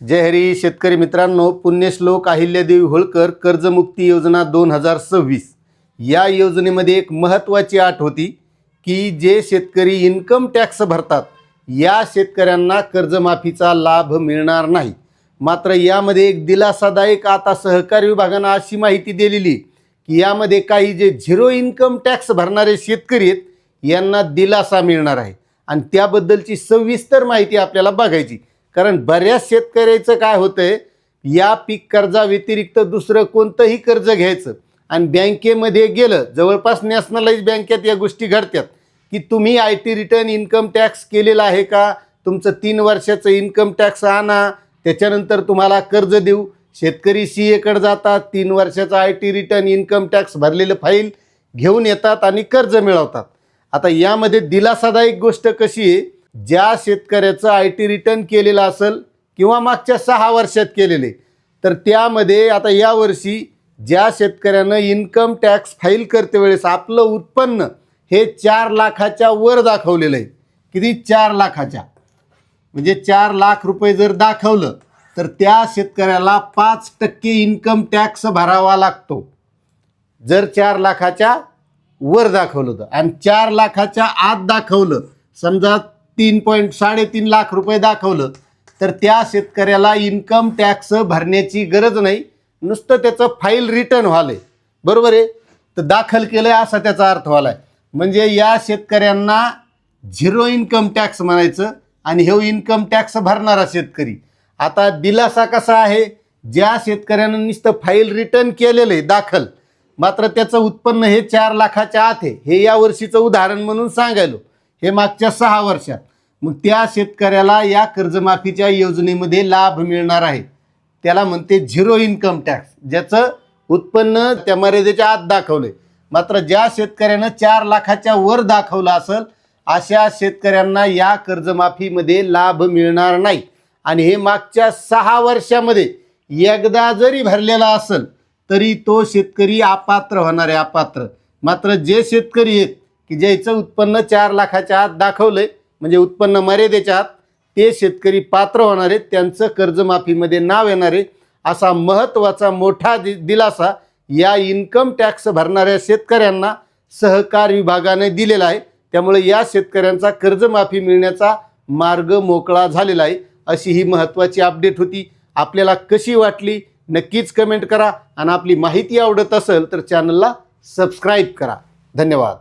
जय हरी शेतकरी मित्रांनो, पुण्यश्लोक अहिल्यादेवी होळकर कर्जमुक्ती योजना 2026 या योजनेमध्ये एक महत्त्वाची अट होती की जे शेतकरी इन्कम टॅक्स भरतात या शेतकऱ्यांना कर्जमाफीचा लाभ मिळणार नाही। मात्र यामध्ये एक दिलासादायक आता सहकारी विभागाने अशी माहिती दिलेली की यामध्ये काही जे झिरो इन्कम टॅक्स भरणारे शेतकरी आहेत यांना दिलासा मिळणार आहे आणि त्याबद्दलची सविस्तर माहिती आपल्याला बघायची। कारण बऱ्याच शेतकऱ्याचं काय होतंय, या पीक कर्जा व्यतिरिक्त दुसरं कोणतंही कर्ज घ्यायचं आणि बँकेमध्ये गेलं, जवळपास नॅशनलाइज बँकेत या गोष्टी घडतात की तुम्ही IT रिटर्न इन्कम टॅक्स केलेला आहे का, तुमचं 3 वर्षाचं इन्कम टॅक्स आणा, त्याच्यानंतर तुम्हाला कर्ज देऊ। शेतकरी CA कडे जातात, 3 वर्षाचा IT रिटर्न इन्कम टॅक्स भरलेलं फाईल घेऊन येतात आणि कर्ज मिळवतात। आता यामध्ये दिलासादायक गोष्ट कशी आहे, ज्या शेतकऱ्याचं IT रिटर्न केलेलं असेल किंवा मागच्या 6 वर्षात केलेले, तर त्यामध्ये आता यावर्षी ज्या शेतकऱ्यानं इन्कम टॅक्स फाईल करते वेळेस आपलं उत्पन्न हे 4 लाखाच्या वर दाखवलेलं आहे। किती? 4 लाखाच्या, म्हणजे 4 लाख रुपये जर दाखवलं तर त्या शेतकऱ्याला 5% इन्कम टॅक्स भरावा लागतो जर 4 लाखाच्या वर दाखवलं तर। आणि 4 लाखाच्या आत दाखवलं, समजा 3.3 लाख रुपये दाखवलं, तर त्या शेतकऱ्याला इन्कम टॅक्स भरण्याची गरज नाही, नुसतं त्याचं फाईल रिटर्न व्हालंय, बरोबर आहे, तर दाखल केलं आहे असा त्याचा अर्थ व्हालाय। म्हणजे या शेतकऱ्यांना झिरो इन्कम टॅक्स म्हणायचं आणि हे इन्कम टॅक्स भरणारा शेतकरी। आता दिलासा कसा आहे, ज्या शेतकऱ्यानं नुसतं फाईल रिटर्न केलेलं आहे दाखल, मात्र त्याचं उत्पन्न हे 4 लाखाच्या आत आहे, हे या वर्षीचं उदाहरण म्हणून सांगायलो, हे मागच्या 6 वर्षात, मग त्या शेतकऱ्याला या कर्जमाफीच्या योजनेमध्ये लाभ मिळणार आहे। त्याला म्हणते झिरो इन्कम टॅक्स, ज्याचं उत्पन्न त्या मर्यादेच्या आत दाखवलंय। मात्र ज्या शेतकऱ्यानं 4 लाखाच्या वर दाखवलं असेल अशा शेतकऱ्यांना या कर्जमाफीमध्ये लाभ मिळणार नाही। आणि हे मागच्या 6 वर्षामध्ये एकदा जरी भरलेला असेल तरी तो शेतकरी अपात्र होणार आहे, अपात्र। मात्र जे शेतकरी आहेत की ज्याचं उत्पन्न 4 लाखाच्या आत दाखवलंय, म्हणजे उत्पन्न मर्यादेच्या आत, ते शेतकरी पात्र होणार आहेत, त्यांचं कर्जमाफीमध्ये नाव येणार आहे। असा महत्त्वाचा मोठा दिलासा या इन्कम टॅक्स भरणाऱ्या शेतकऱ्यांना सहकार विभागाने दिलेला आहे। त्यामुळे या शेतकऱ्यांचा कर्जमाफी मिळण्याचा मार्ग मोकळा झालेला आहे। अशी ही महत्त्वाची अपडेट होती। आपल्याला कशी वाटली नक्कीच कमेंट करा आणि आपली माहिती आवडत असेल तर चॅनलला सबस्क्राईब करा। धन्यवाद।